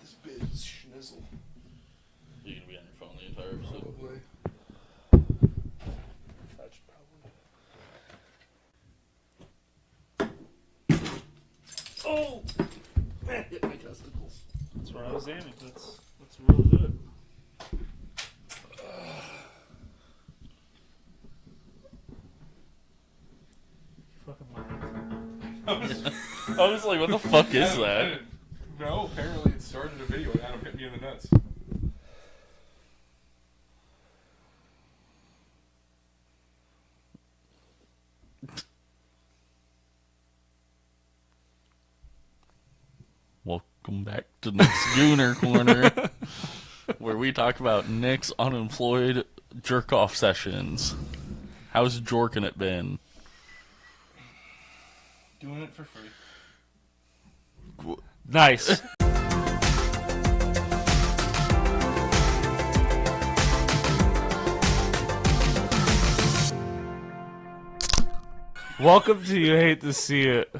This biz schnizzle. You're gonna be on your phone the entire episode. Probably. That should probably. Oh! Man, hit my testicles. That's where I was aiming. That's real good. Fucking lying. I was like, what the fuck is I that? didn't know. Apparently, it started a video and Adam hit me in the nuts. Welcome back to Nick's Gooner Corner, where we talk about Nick's unemployed jerk-off sessions. How's jorking it been? Doing it for free. Nice. Welcome to You Hate to See It.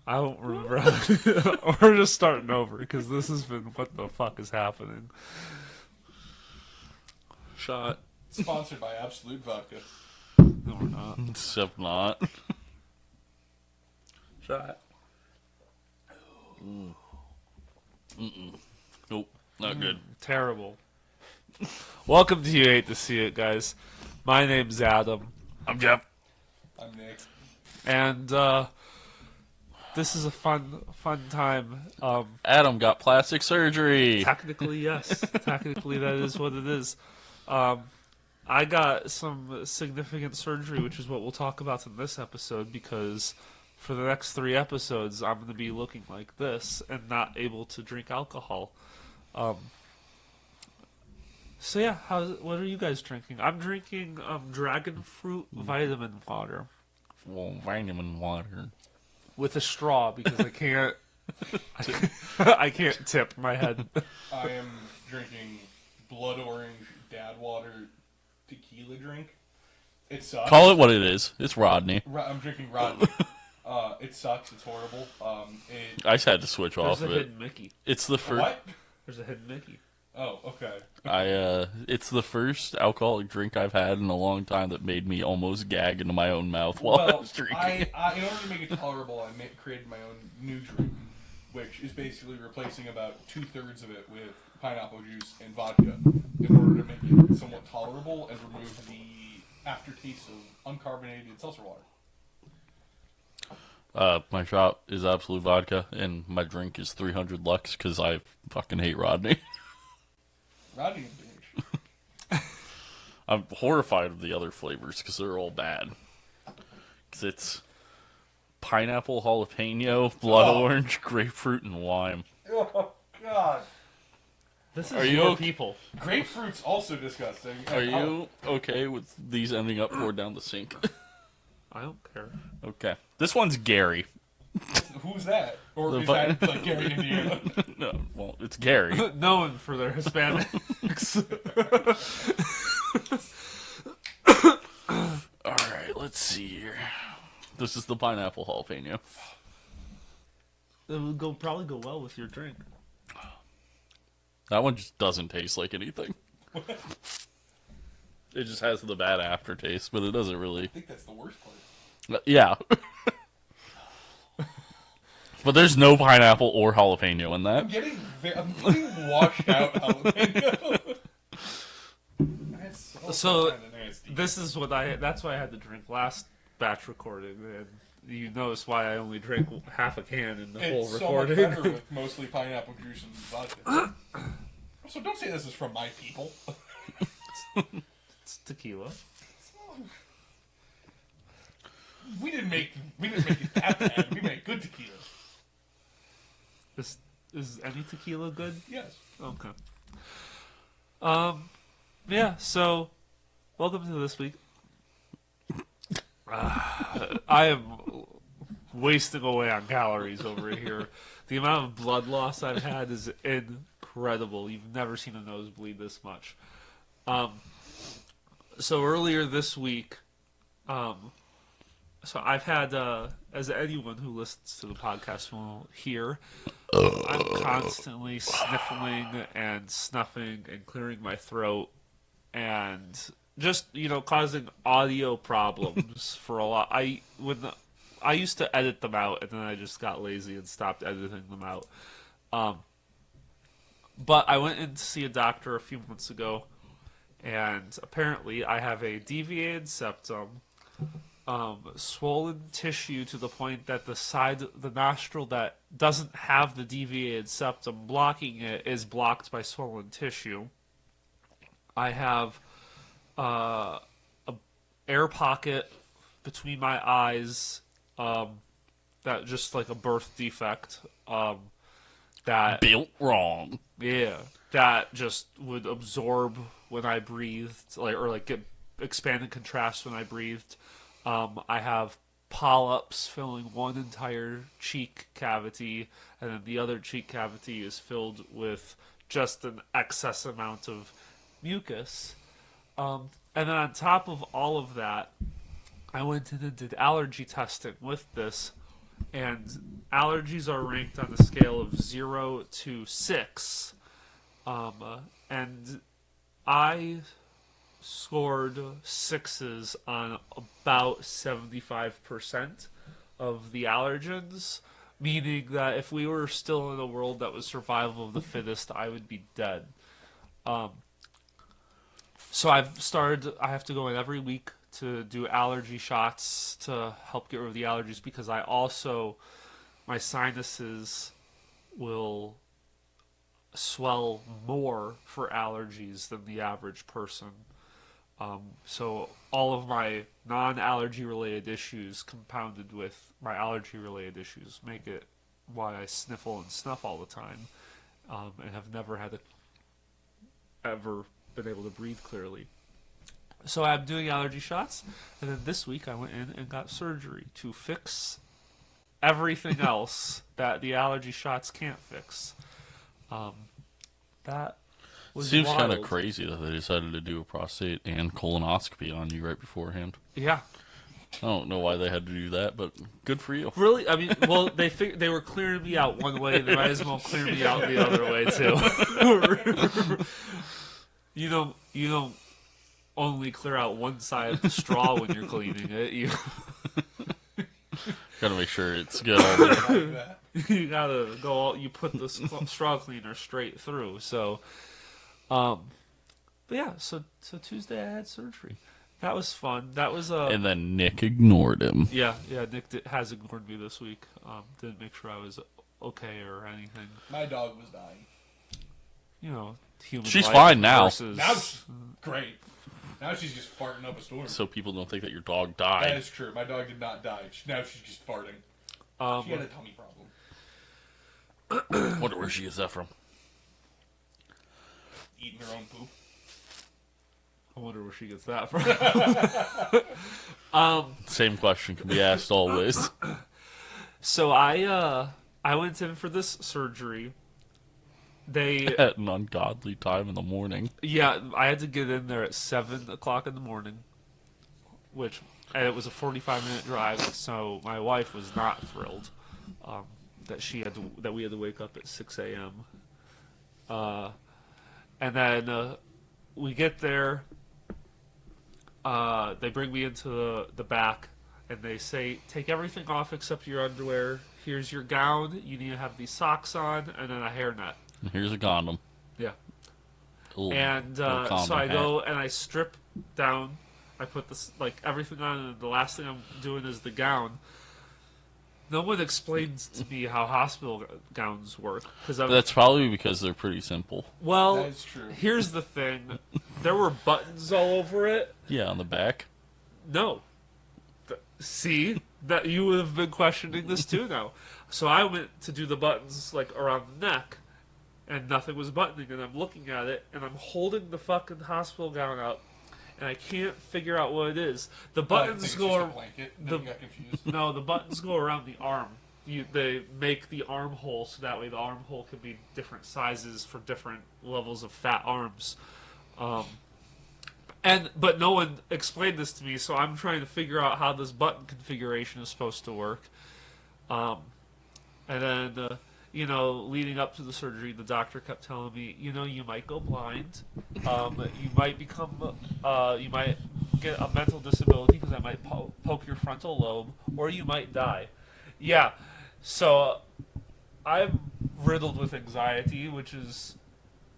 I don't remember. We're just starting over because this has been what the fuck is happening. Shot. Sponsored by Absolute Vodka. No, we're not. Except not. Shot. Nope, not good. Terrible. Welcome to You Hate to See It, guys. My name's Adam, I'm Jeff. I'm Nick. and this is a fun time. Adam got plastic surgery. Technically, yes. Technically, that is what it is. I got some significant surgery, which is what we'll talk about in this episode, because for the next 3 episodes, I'm going to be looking like this and not able to drink alcohol. So yeah, what are you guys drinking? I'm drinking dragon fruit vitamin water Well, vitamin water. with a straw because I can't tip my head. I am drinking blood orange dad water tequila drink. It sucks. Call it what it is. It's Rodney. I'm drinking Rodney. It sucks. It's horrible. I just had to switch off There's a of it. hidden Mickey. It's the first. What? There's a hidden Mickey. Oh, okay. It's the first alcoholic drink I've had in a long time that made me almost gag into my own mouth while I Well, was drinking. in order to make it tolerable, created my own new drink, which is basically replacing about 2/3 of it with pineapple juice and vodka in order to make it somewhat tolerable and remove the aftertaste of uncarbonated seltzer water. My shop is Absolute Vodka, and my drink is 300 Lux because I fucking hate Rodney. Rodney and bitch. I'm horrified of the other flavors because they're all bad. Because it's pineapple jalapeno, blood orange, grapefruit, and lime. Oh, God. This is Are you your okay? people. Grapefruit's also disgusting. Are you okay with these ending up poured down the sink? I don't care. Okay. This one's Gary. Who's that? Or The is vi- that like Gary, Indiana? No, well, it's Gary. Known for their Hispanics. Alright, let's see here. This is the pineapple jalapeno. It would probably go well with your drink. That one just doesn't taste like anything. It just has the bad aftertaste, but it doesn't really. I think that's the worst part. Yeah. But there's no pineapple or jalapeno in that. I'm getting washed out jalapeno. That's also So, kinda nasty. This is that's why I had to drink last batch recording, and you notice why I only drank half a can in the whole It's so much recording. better with mostly pineapple juice and vodka. So don't say this is from my people. It's tequila. We didn't make it that bad. We made good tequila. Is any tequila good? Yes. Okay. Yeah, so welcome to this week. I am wasting away on calories over here. The amount of blood loss I've had is incredible. You've never seen a nosebleed this much. So earlier this week, so I've had as anyone who listens to the podcast will hear, I'm constantly sniffling and snuffing and clearing my throat and just, causing audio problems for a lot. I used to edit them out, and then I just got lazy and stopped editing them out. But I went in to see a doctor a few months ago, and apparently I have a deviated septum, swollen tissue to the point that the side of the nostril that doesn't have the deviated septum blocking it is blocked by swollen tissue. I have a air pocket between my eyes, that just like a birth defect, that Built wrong. that just would absorb when I breathed, or get expand and contrast when I breathed. I have polyps filling one entire cheek cavity, and then the other cheek cavity is filled with just an excess amount of mucus. And then on top of all of that, I went in and did allergy testing with this, and allergies are ranked on a scale of 0 to 6. And I scored 6s on about 75% of the allergens, meaning that if we were still in a world that was survival of the fittest, I would be dead. So I have to go in every week to do allergy shots to help get rid of the allergies, because my sinuses will swell more for allergies than the average person. So all of my non-allergy related issues compounded with my allergy related issues make it why I sniffle and snuff all the time, and have never ever been able to breathe clearly. So I'm doing allergy shots, and then this week I went in and got surgery to fix everything else that the allergy shots can't fix. That was Seems kind of wild. crazy that they decided to do a prostate and colonoscopy on you right beforehand. Yeah, I don't know why they had to do that, but good for you. really. I mean, well, they were clearing me out one way. They might as well clear me out the other way too. You don't only clear out one side of the straw when you're cleaning it. You Gotta make sure it's good all the way. Like that. you gotta go. You put the straw cleaner straight through. So, but yeah. So Tuesday I had surgery. That was fun. That was And then Nick ignored him. yeah. Nick has ignored me this week. Didn't make sure I was okay or anything. My dog was dying. Human. She's life fine now. versus- Now she's great. Now she's just farting up a storm. So people don't think that your dog That died. is true. My dog did not die. Now she's just farting. She had a tummy problem. Wonder where she gets that from. Eating her own poop. I wonder where she gets that from. Same question can be asked always. So I went in for this surgery. They At an ungodly time in the morning. I had to get in there at 7:00 in the morning, and it was a 45-minute drive. So my wife was not thrilled that we had to wake up at 6 a.m. And then we get there. They bring me into the back, and they say, "Take everything off except your underwear. Here's your gown. You need to have these socks on, and then a hairnet." And here's a condom. Yeah. A little- And little condom so I hat. go and I strip down. I put this everything on, and the last thing I'm doing is the gown. No one explains to me how hospital gowns work That's probably because they're pretty simple. well, That is true. here's the thing: there were buttons all over it. Yeah, on the back. No, see that you would have been questioning this too now. So I went to do the buttons around the neck, and nothing was buttoning, and I'm looking at it, and I'm holding the fucking hospital gown up, and I can't figure out what it is. The I think buttons it's go just a ar- blanket. the- Then you got confused. no, the buttons go around the arm. They make the armhole so that way the armhole can be different sizes for different levels of fat arms. But no one explained this to me, so I'm trying to figure out how this button configuration is supposed to work. Um, and then, leading up to the surgery, the doctor kept telling me, you might go blind. You might you might get a mental disability because I might poke your frontal lobe, or you might die. Yeah. So I'm riddled with anxiety,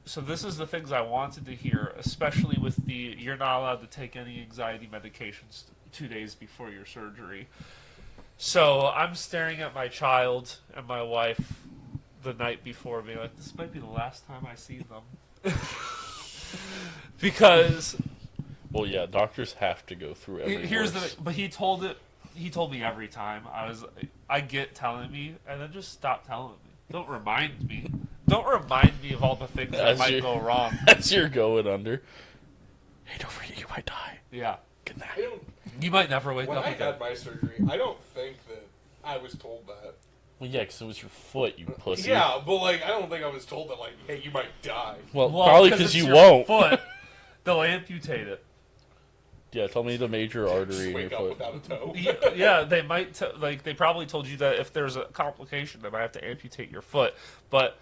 so this is the things I wanted to hear, especially with the you're not allowed to take any anxiety medications 2 days before your surgery. So I'm staring at my child and my wife the night before, being like, this might be the last time I see them. Because Well, yeah, doctors have to go through every but he told me every time. I get telling me, and then just stop telling me. Don't remind me. Don't remind me of all the things that might go wrong. As you're going under. Hey, don't forget you might die. Yeah. Good night. You might never wake When up I again. had my surgery, I don't think that I was told that. Well, yeah, because it was your foot, you pussy. Yeah, but I don't think I was told that hey, you might die. Well, probably because it's you your won't. Foot, they'll amputate it. Yeah, tell me the major artery Just in your wake up foot. without a toe. Yeah, they might they probably told you that if there's a complication, they might have to amputate your foot, but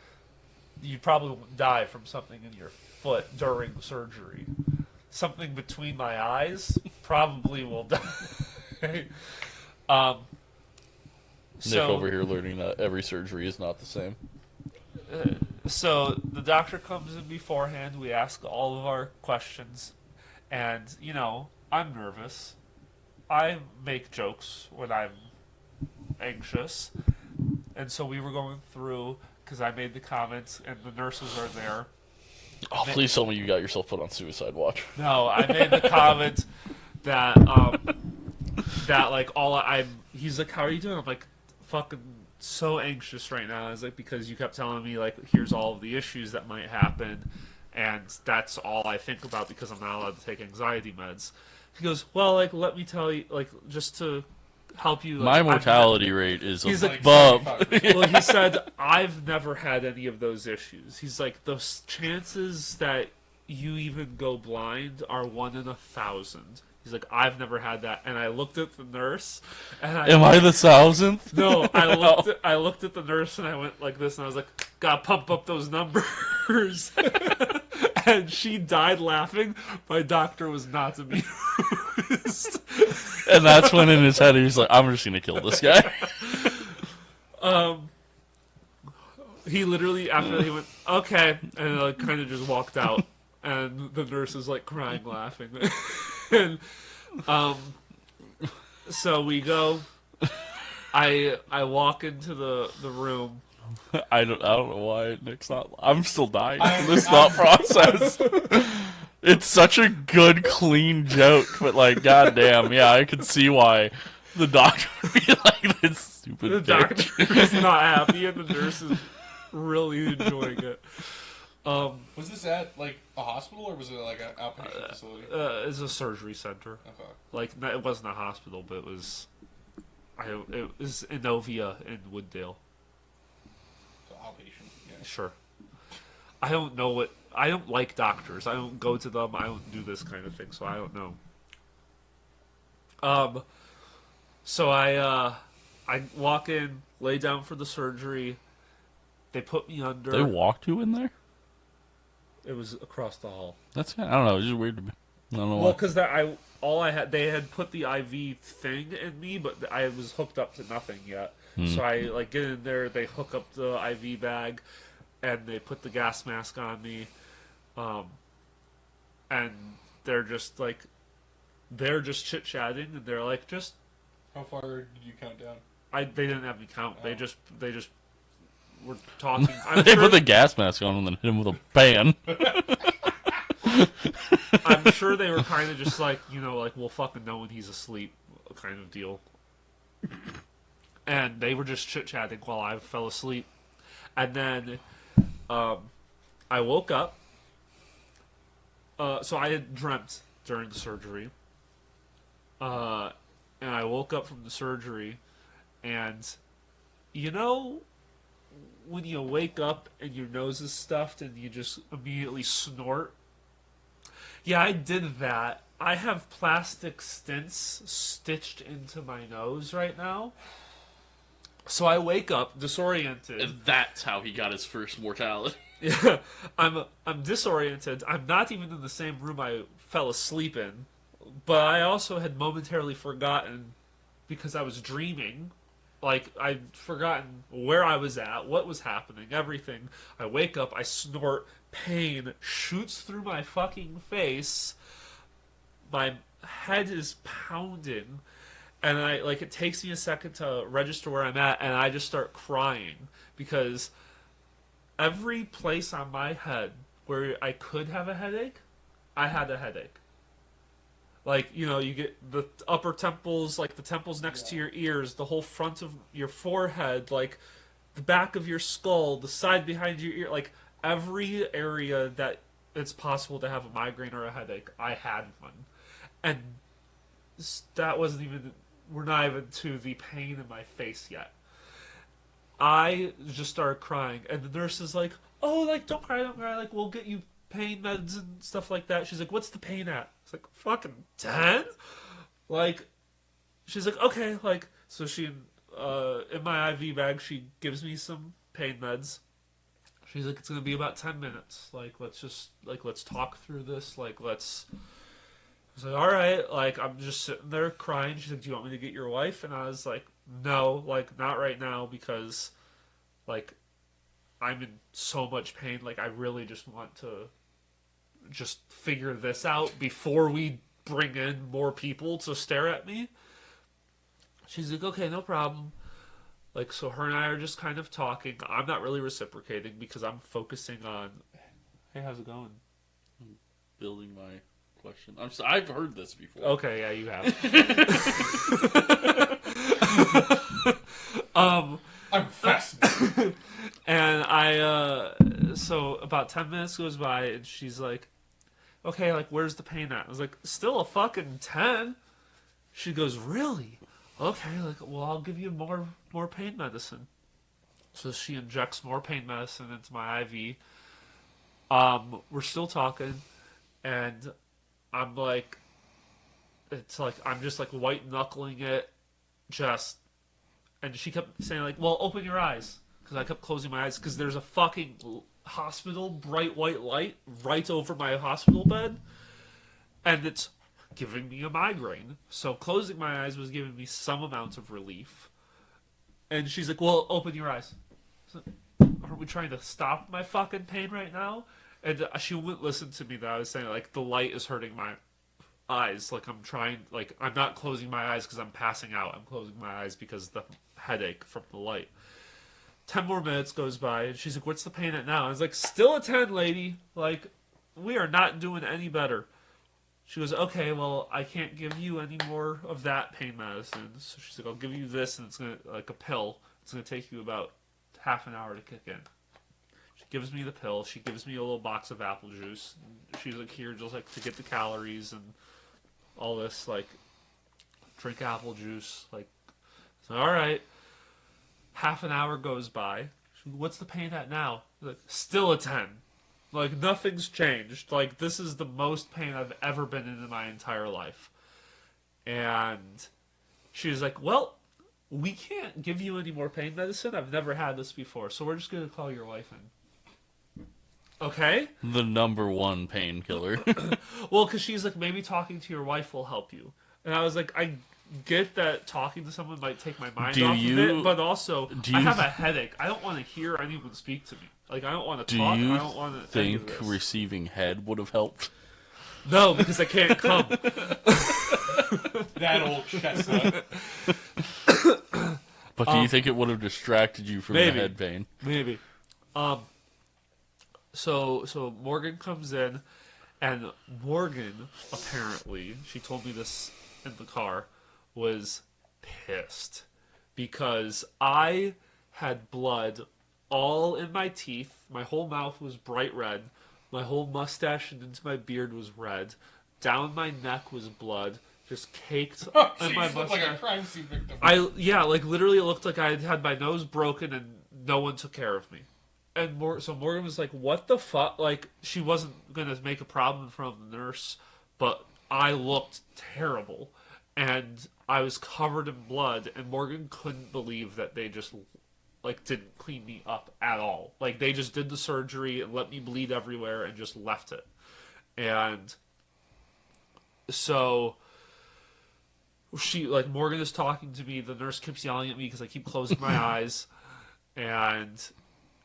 you probably won't die from something in your foot during the surgery. Something between my eyes probably will die. Nick over here learning that every surgery is not the same. So the doctor comes in beforehand. We ask all of our questions, and I'm nervous. I make jokes when I'm anxious, and so we were going through because I made the comments, and the nurses are there. Oh, please tell me you got yourself put on suicide watch. No, I made the comment that he's like, how are you doing? I'm like, fucking so anxious right now. I was like, because you kept telling me here's all of the issues that might happen, and that's all I think about because I'm not allowed to take anxiety meds. He goes, well, let me tell you, just to help you. My mortality rate is He's like, above. Well, he said, I've never had any of those issues. He's like, the chances that you even go blind are 1 in 1,000. He's like, I've never had that. And I looked at the nurse, and Am I the 1,000th? No, I looked at the nurse, and I went like this, and I was like, gotta pump up those numbers. And she died laughing. My doctor was not amused. And that's when in his head he's like, I'm just gonna kill this guy. He literally, after that, he went, okay, and kind of just walked out. And the nurse is crying, laughing. And so we go. I walk into the room. I don't know why Nick's not. I'm still dying from this thought process. It's such a good, clean joke, but goddamn, yeah, I could see why the doctor would be like this stupid. The bitch. doctor is not happy, and the nurse is really enjoying it. Was this at a hospital or was it an outpatient facility? It's a surgery center. Okay. It wasn't a hospital, but it was Innovia in Wooddale. So outpatient. Yeah. Sure. I don't like doctors. I don't go to them. I don't do this kind of thing, so I don't know. So I walk in, lay down for the surgery. They put me under. They walked you in there? It was across the hall. That's I don't know. It's just weird to me. I don't know Well, why. because they had put the IV thing in me, but I was hooked up to nothing yet. So I get in there. They hook up the IV bag, and they put the gas mask on me, and they're just chit chatting, and they're like, just How far did you count down? they didn't have me count. Oh. They just were talking. They put the gas mask on and then hit him with a pan. I'm sure they were kind of just we'll fucking know when he's asleep, kind of deal. And they were just chit chatting while I fell asleep, and then I woke up. So I had dreamt during the surgery, and I woke up from the surgery, and when you wake up and your nose is stuffed and you just immediately snort. Yeah, I did that. I have plastic stents stitched into my nose right now. So I wake up disoriented. And that's how he got his first mortality. Yeah, I'm disoriented. I'm not even in the same room I fell asleep in, but I also had momentarily forgotten because I was dreaming. Like I'd forgotten where I was at, what was happening, everything. I wake up, I snort, pain shoots through my fucking face. My head is pounding, and I like it takes me a second to register where I'm at, and I just start crying because every place on my head where I could have a headache, I had a headache. Like, you know, you get the upper temples, like the temples next to your ears, the whole front of your forehead, like the back of your skull, the side behind your ear, like every area that it's possible to have a migraine or a headache, I had one. And that wasn't even, we're not even to the pain in my face yet. I just started crying, and the nurse is like, "Oh, like don't cry, like we'll get you pain meds and stuff like that." She's like, "What's the pain at?" It's like fucking 10. Like, she's like, "Okay," like so she in my IV bag she gives me some pain meds. She's like, "It's gonna be about 10 minutes. Like let's talk through this. Like let's." I was like, "All right." Like I'm just sitting there crying. She's like, "Do you want me to get your wife?" And I was like, "No, like not right now because like I'm in so much pain. Like I really just want to just figure this out before we bring in more people to stare at me." She's like, "Okay, no problem." Like so her and I are just kind of talking. I'm not really reciprocating because I'm focusing on, "Hey, how's it going?" Building my question. I've heard this before. Okay, yeah, you have. I'm fascinated. And so about 10 minutes goes by, and she's like, "Okay, like, where's the pain at?" I was like, "Still a fucking 10." She goes, "Really? Okay, like, well, I'll give you more pain medicine." So she injects more pain medicine into my IV. We're still talking, and I'm like, it's like, I'm just like white knuckling it, and she kept saying like, "Well, open your eyes," because I kept closing my eyes because there's a fucking hospital bright white light right over my hospital bed, and it's giving me a migraine. So closing my eyes was giving me some amount of relief. And she's like, "Well, open your eyes." So, aren't we trying to stop my fucking pain right now? And she wouldn't listen to me. That I was saying like the light is hurting my eyes. Like I'm not closing my eyes because I'm passing out. I'm closing my eyes because the headache from the light. 10 more minutes goes by, and she's like, "What's the pain at now?" I was like, "Still a 10, lady. Like, we are not doing any better." She goes, "Okay, well, I can't give you any more of that pain medicine." So she's like, "I'll give you this, and it's gonna like a pill. It's gonna take you about half an hour to kick in." She gives me the pill. She gives me a little box of apple juice. She's like, "Here, just like to get the calories and all this. Like, drink apple juice." Like, so, all right. Half an hour goes by. She's like, "What's the pain at now?" Like, "Still a 10. Like, nothing's changed. Like, this is the most pain I've ever been in my entire life." And she was like, "Well, we can't give you any more pain medicine. I've never had this before, so we're just going to call your wife in." Okay? The number one painkiller. Well, because she's like, "Maybe talking to your wife will help you." And I was like, I get that talking to someone might take my mind off of it, but also, I have a headache. I don't want to hear anyone speak to me. Like, I don't want to Do talk. you I don't want to think receiving head would have helped? No, because I can't come. That old chestnut. But do you think it would have distracted you from maybe. the head pain? Maybe. So Morgan comes in, and Morgan, apparently, she told me this in the car, was pissed because I had blood all in my teeth. My whole mouth was bright red. My whole mustache and into my beard was red. Down my neck was blood, just caked Oh, on my jeez, looked like mustache. a crime scene victim. Like literally it looked like I had had my nose broken and no one took care of me. so Morgan was like, "What the fuck?" Like, she wasn't gonna make a problem from the nurse, but I looked terrible, and I was covered in blood, and Morgan couldn't believe that they just like didn't clean me up at all. Like, they just did the surgery and let me bleed everywhere and just left it. And so Morgan is talking to me. The nurse keeps yelling at me because I keep closing my eyes, and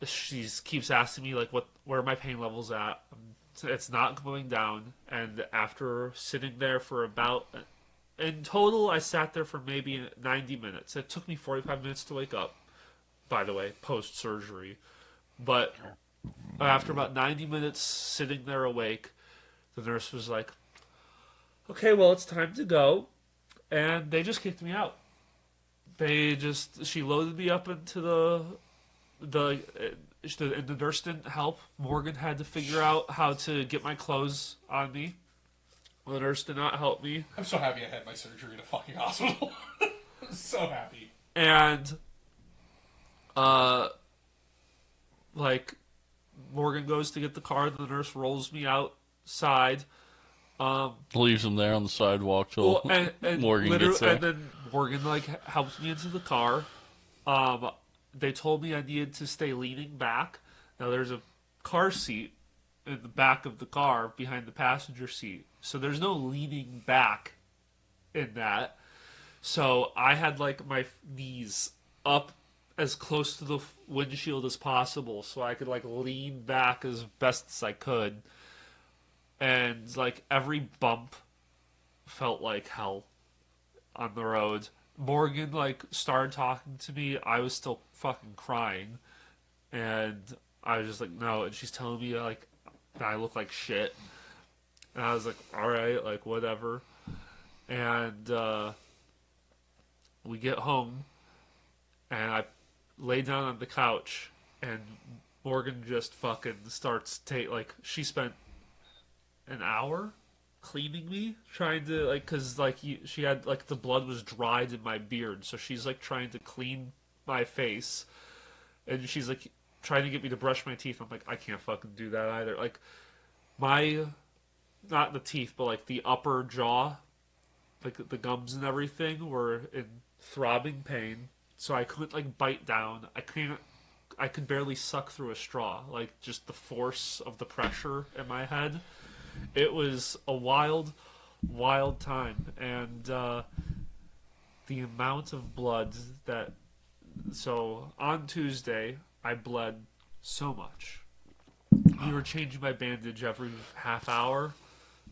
she keeps asking me like where my pain levels at. It's not going down. And after sitting there for about, in total, I sat there for maybe 90 minutes. It took me 45 minutes to wake up, by the way, post surgery. But after about 90 minutes sitting there awake, the nurse was like, "Okay, well, it's time to go." And they just kicked me out. She loaded me up into the nurse didn't help. Morgan had to figure out how to get my clothes on me. The nurse did not help me. I'm so happy I had my surgery in a fucking hospital. So happy. And, Morgan goes to get the car, the nurse rolls me outside. Leaves him there on the sidewalk till And Morgan gets there. And then Morgan, helps me into the car. They told me I needed to stay leaning back. Now, there's a car seat in the back of the car behind the passenger seat. So there's no leaning back in that. So I had, my knees up as close to the windshield as possible so I could, lean back as best as I could. And, every bump felt like hell on the road. Morgan, started talking to me. I was still fucking crying. And I was just like, no. And she's telling me, that I look like shit. And I was like, alright, whatever. And, we get home. And I lay down on the couch. And Morgan just fucking starts she spent an hour cleaning me, trying to because she had the blood was dried in my beard, so she's trying to clean my face, and she's trying to get me to brush my teeth. I'm like, I can't fucking do that either. My, not the teeth, but the upper jaw, the gums and everything were in throbbing pain, so I couldn't bite down. I could barely suck through a straw, just the force of the pressure in my head. It was a wild, wild time, and the amount of blood that... So, on Tuesday, I bled so much. We were changing my bandage every half hour,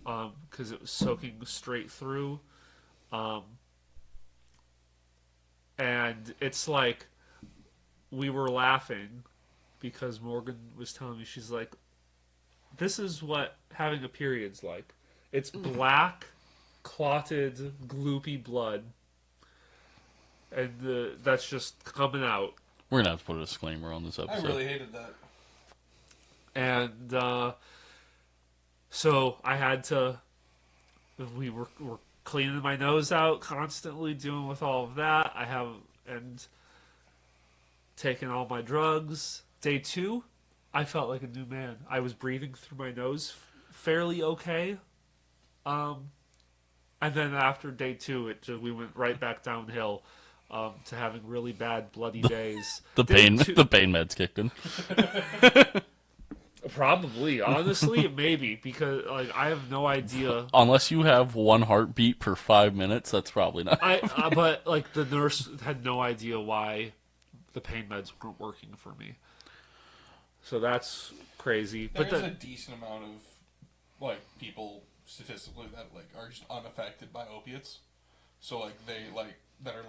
because it was soaking straight through. And it's we were laughing, because Morgan was telling me, she's like, this is what having a period's like. It's black, clotted, gloopy blood. And that's just coming out. We're going to have to put a disclaimer on this episode. I really hated that. And so I had to... We were cleaning my nose out constantly, doing with all of that. And taking all my drugs. Day 2... I felt like a new man. I was breathing through my nose fairly okay. And then after day 2, we went right back downhill to having really bad, bloody days. The pain meds kicked in. Probably, honestly, maybe, because I have no idea. Unless you have one heartbeat per 5 minutes, that's probably not. But the nurse had no idea why the pain meds weren't working for me. So that's crazy. There's a decent amount of people statistically that are just unaffected by opiates. So they that are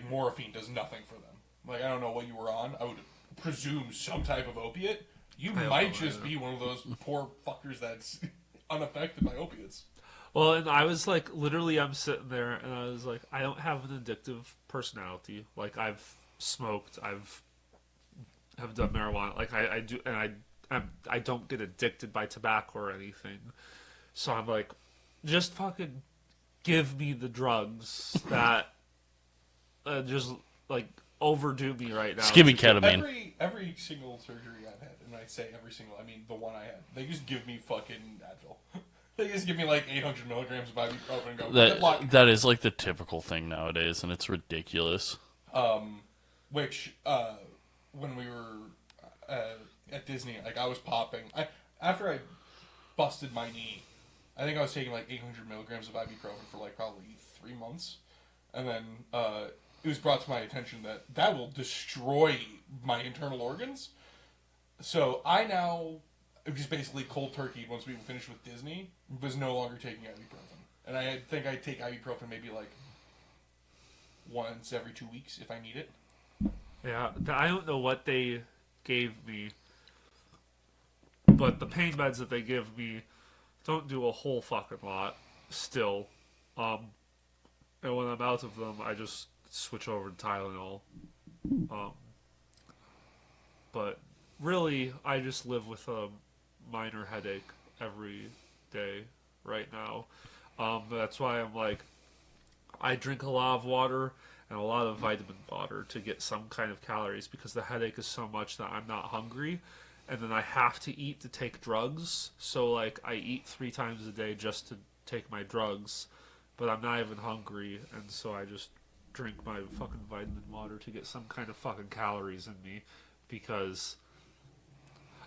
morphine does nothing for them. I don't know what you were on. I would presume some type of opiate. You might just be one of those poor fuckers that's unaffected by opiates. Well, and I was literally, I'm sitting there, and I was like, I don't have an addictive personality. I've smoked, have done marijuana, I do, and I don't get addicted by tobacco or anything. So I'm like, just fucking give me the drugs that just overdo me right now. Just give me ketamine. Every single surgery I've had, and I say every single, I mean the one I had, they just give me fucking Advil. They just give me like 800 milligrams of ibuprofen and go, good luck. That is like the typical thing nowadays, and it's ridiculous. Which, when we were at Disney, like I was popping. After I busted my knee, I think I was taking like 800 milligrams of ibuprofen for like probably 3 months. And then it was brought to my attention that will destroy my internal organs. So I now just basically cold turkey once we finished with Disney, was no longer taking ibuprofen. And I think I take ibuprofen maybe like once every 2 weeks if I need it. Yeah, I don't know what they gave me, but the pain meds that they give me don't do a whole fucking lot still. And when I'm out of them, I just switch over to Tylenol. But really, I just live with a minor headache every day right now. That's why I'm like, I drink a lot of water and a lot of vitamin water to get some kind of calories because the headache is so much that I'm not hungry. And then I have to eat to take drugs. So, like, I eat 3 times a day just to take my drugs, but I'm not even hungry. And so I just drink my fucking vitamin water to get some kind of fucking calories in me because...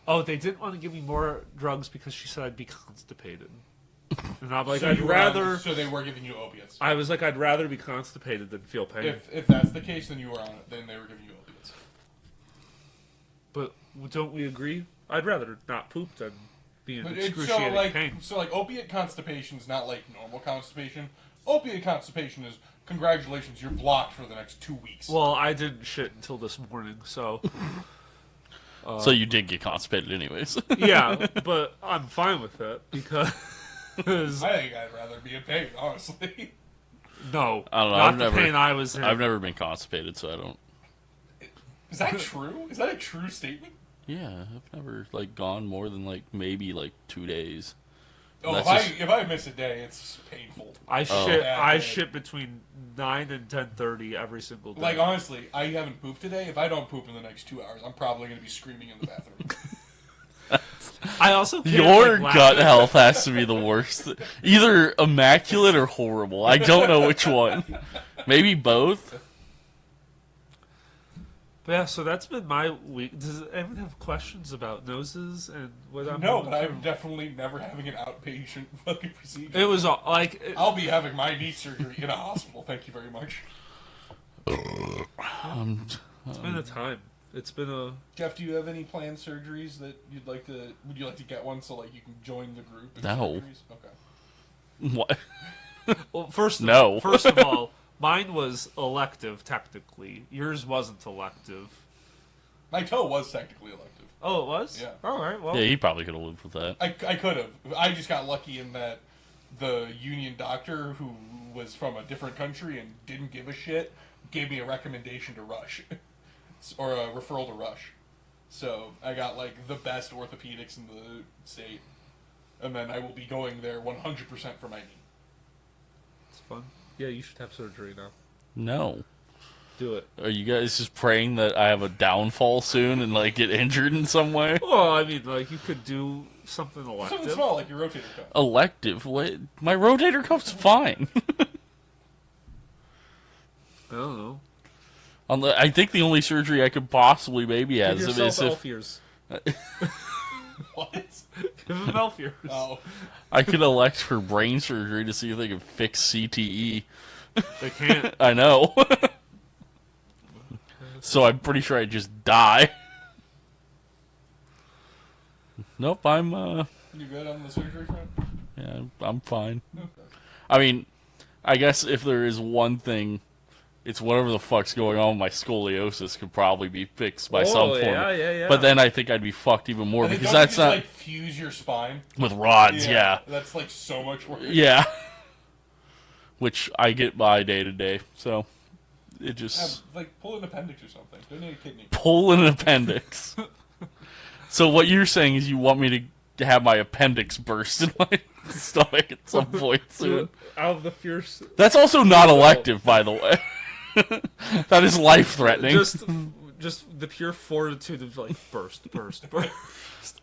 Oh, they didn't want to give me more drugs because she said I'd be constipated. And I'm like, So I'd you were rather... so they were giving you opiates. I was like, I'd rather be constipated than feel pain. If that's the case, then you were on it. Then they were giving you opiates. But don't we agree? I'd rather not poop than be in But it's excruciating pain. So like opiate constipation is not like normal constipation. Opiate constipation is congratulations, you're blocked for the next 2 weeks. Well, I didn't shit until this morning, so... So you did get constipated anyways. Yeah, but I'm fine with it because... I think I'd rather be in pain, honestly. No, I don't know, not I've the never- pain I was in. I've never been constipated, so I don't... Is that true? Is that a true statement? Yeah, I've never, like, gone more than, like, maybe, like, 2 days. Oh, That's if I miss a day, it's painful. I Oh. shit. Yeah, I yeah. shit between 9 and 10:30 every single day. Like honestly, I haven't pooped today. If I don't poop in the next 2 hours, I'm probably gonna be screaming in the bathroom. I also can't, Your like, gut laugh. health has to be the worst. Either immaculate or horrible. I don't know which one. Maybe both. But yeah, so that's been my week. Does anyone have questions about noses and what I'm No, going but I'm through? definitely never having an outpatient fucking procedure. It was I'll be having my knee surgery in a hospital. Thank you very much. it's been a time. It's been a... Jeff, do you have any planned surgeries that you'd like to? Would you like to get one so like you can join the group? of No. surgeries? Okay. What? Well, first No. first of all, mine was elective technically. Yours wasn't elective. My toe was technically elective. Oh, it was? Yeah. All right. Well, Yeah, he probably could have lived with that. I could have. I just got lucky in that the union doctor who was from a different country and didn't give a shit gave me a recommendation to Rush or a referral to Rush. So I got like the best orthopedics in the state, and then I will be going there 100% for my knee. it's fun. Yeah, you should have surgery now. No. Do it. Are you guys just praying that I have a downfall soon and, like, get injured in some way? Well, I mean, like, you could do something Something elective. small like your rotator cuff. Elective? What? My rotator cuff's fine. I don't know. I think the only surgery I could possibly maybe Give have is yourself if Alfiers. What? Give him Alfiers. Oh, I could elect for brain surgery to see if they can fix CTE. They can't. I know. So I'm pretty sure I'd just die. Nope, I'm you good on the surgery front? yeah, I'm fine. Okay. I mean, I guess if there is one thing, it's whatever the fuck's going on with my scoliosis could probably be fixed by some form. yeah. But then I think I'd be fucked even more And they because don't that's just, not like fuse your spine. with rods, yeah. That's like so much work. Yeah. Which I get by day to day, so it Have, just like pull an appendix or something. Donate a kidney. pull an appendix. So what you're saying is you want me to have my appendix burst in my stomach at some point Do soon. it out of the fierce. That's also not elective, by the way. That is life threatening. Just the pure fortitude of like burst.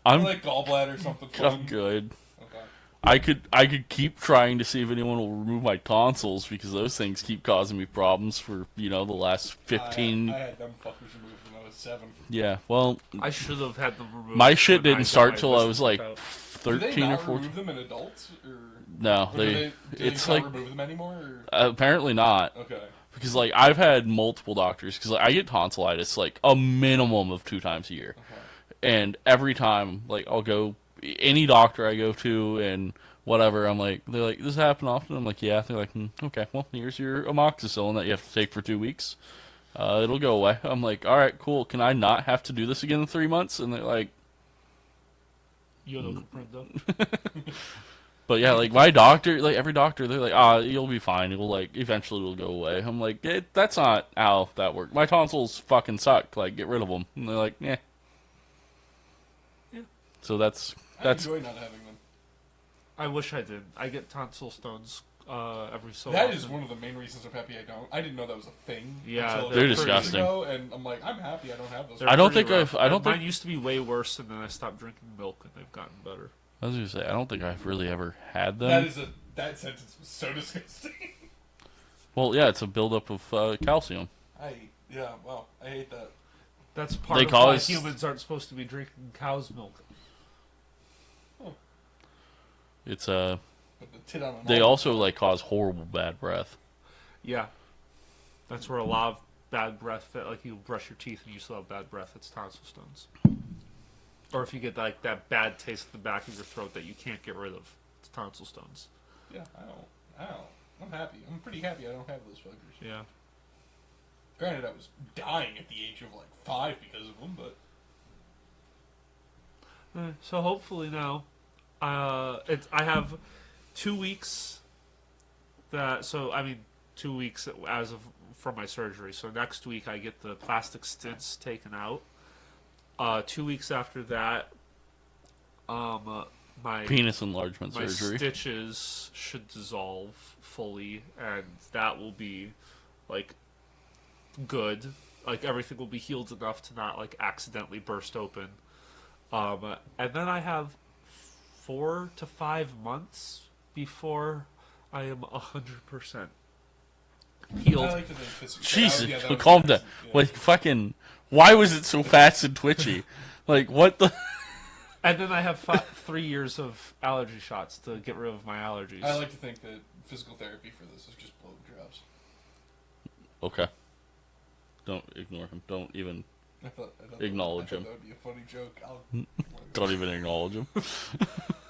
I'm Like gallbladder or something. I'm good. Okay. I could keep trying to see if anyone will remove my tonsils because those things keep causing me problems for the last 15. I had them fuckers removed when I was 7. Yeah, well, I should have had them removed. my shit when didn't start till I wisdom was like teeth out. Do they 13 or not 14. remove them in adults? Or No, or they. do It's they like not remove them anymore? Or? apparently not Okay. because like I've had multiple doctors because I get tonsillitis like a minimum of 2 times a year, and every time like I'll go any doctor I go to and whatever I'm like they're like this happen often I'm like yeah they're like okay well here's your amoxicillin that you have to take for 2 weeks. It'll go away. I'm like, all right, cool. Can I not have to do this again in 3 months? And they're like, Yo no comprendo. but yeah, like my doctor, like every doctor, they're like, you'll be fine. It'll like eventually it'll go away. I'm like, that's not how that works. My tonsils fucking suck. Like, get rid of them. And they're like, yeah. So that's I enjoy not having them. I wish I did. I get tonsil stones every so That often. is one of the main reasons I'm happy I don't. I didn't know that was a thing. Yeah, until they're a couple years disgusting. ago, and I'm like, I'm happy I don't have those. They're I don't pretty think rough. I don't Mine think used to be way worse, and then I stopped drinking milk, and they've gotten better. I was gonna say I don't think I've really ever had them. That sentence was so disgusting. Well, yeah, it's a buildup of calcium. I hate that. That's part They of call why us- humans aren't supposed to be drinking cow's milk. It's But the tit on an they almond- also like cause horrible bad breath. Yeah, that's where a lot of bad breath. Like you brush your teeth and you still have bad breath. It's tonsil stones. Or if you get like that bad taste at the back of your throat that you can't get rid of, it's tonsil stones. Yeah, I don't. I'm happy. I'm pretty happy I don't have those fuckers. Yeah. Granted, I was dying at the age of like 5 because of them, but So hopefully now, I have 2 weeks. 2 weeks as of from my surgery. So next week I get the plastic stents taken out. 2 weeks after that, my Penis enlargement my surgery. stitches should dissolve fully, and that will be like good. Like everything will be healed enough to not like accidentally burst open. And then I have 4 to 5 months before I am 100% healed. I like to think physically. Jesus, Yeah, that was calm the down. phys- yeah. Like fucking. Why was it so fast and twitchy? Like what the? And then I have 3 years of allergy shots to get rid of my allergies. I like to think that physical therapy for this is just blowjobs. Okay. Don't ignore him. Don't even. I thought Acknowledge that, him. That would be a funny joke. Don't even acknowledge him.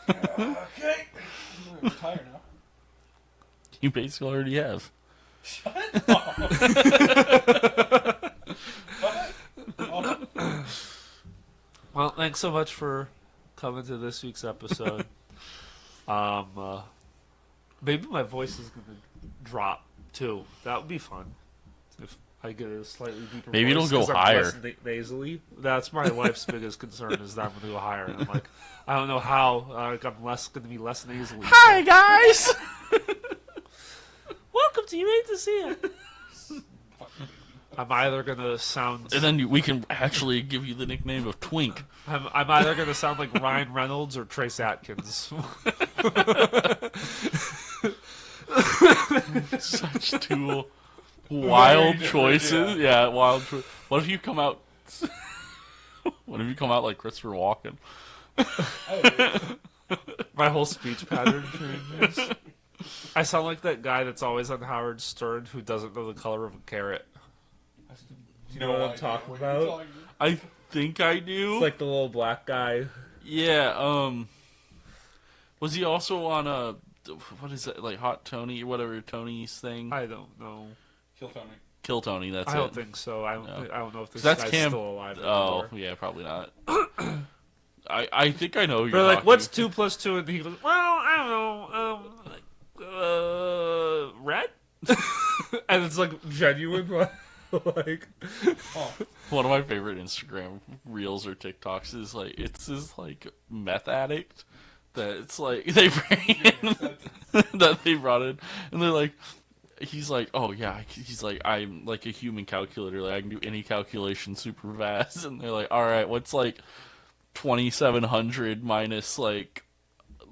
Okay. I'm gonna retire now. You basically already have. Well, thanks so much for coming to this week's episode. Maybe my voice is gonna drop too. That would be fun if I get a slightly deeper. Maybe voice it'll go 'cause I'm higher. less nasally. That's my wife's biggest concern is that I'm gonna go higher. And I'm like, I don't know how. I'm gonna be less nasally. Hi guys. Welcome to You Hate to See It. I'm either gonna sound. And then we can actually give you the nickname of Twink. I'm either gonna sound like Ryan Reynolds or Trace Atkins. Such two wild different, choices. Yeah, wild. What if you come out? What if you come out like Christopher Walken? My whole speech pattern changes. I sound like that guy that's always on Howard Stern who doesn't know the color of a carrot. Do you know what I'm talking about? I think I do. It's like the little black guy. Yeah. Was he also on what is that, like Hot Tony or whatever Tony's thing? I don't know. Kill Tony. Kill Tony. That's I don't it. think so. I don't. No. I don't know if this That's guy's Cam. still alive Oh, anymore. yeah, probably not. I think I know. Who you're They're like, talking "What's about. 2 plus 2?" And he goes, "Well, I don't know. Red." And it's like genuine, like. One of my favorite Instagram reels or TikToks is like it's this like meth addict that it's like they bring in that they brought in, and they're like, he's like, oh yeah, he's like, I'm like a human calculator, like I can do any calculation super fast. And they're like, all right, what's like 2,700 minus like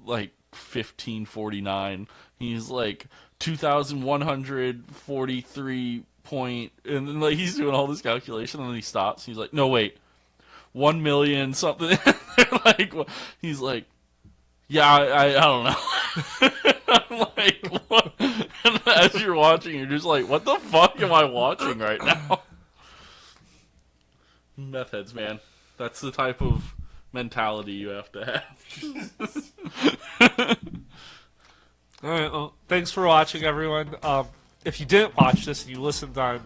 1549? He's like 2,143 point, and then like he's doing all this calculation, and then he stops. He's like, no wait, 1,000,000 something. Like he's like, yeah, I don't know. I'm like, what? And as you're watching, you're just like, what the fuck am I watching right now? Meth heads, man. That's the type of mentality you have to have. All right. Well, thanks for watching, everyone. If you didn't watch this and you listened on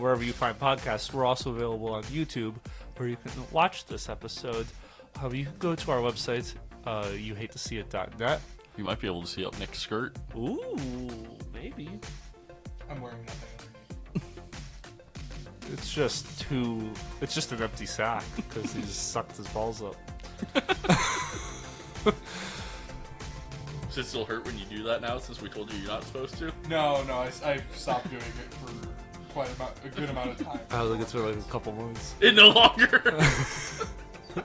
wherever you find podcasts, we're also available on YouTube, where you can watch this episode. You can go to our website, youhatetoseeit.net. You might be able to see up Nick's skirt. Ooh, maybe. I'm wearing nothing underneath. It's just an empty sack because he just sucked his balls up. Does it still hurt when you do that now, since we told you you're not supposed to? No, I've stopped doing it for a good amount of time. I think it's been like a couple months. It no longer. All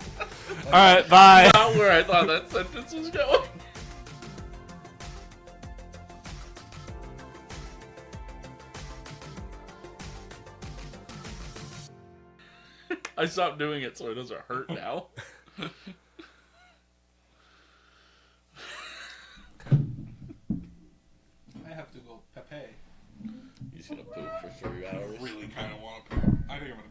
right, bye. Not where I thought that sentence was going. I stopped doing it so it doesn't hurt now. I have to go Pepe. He's gonna poop for 3 hours. Really kind of want to poop. I think I'm gonna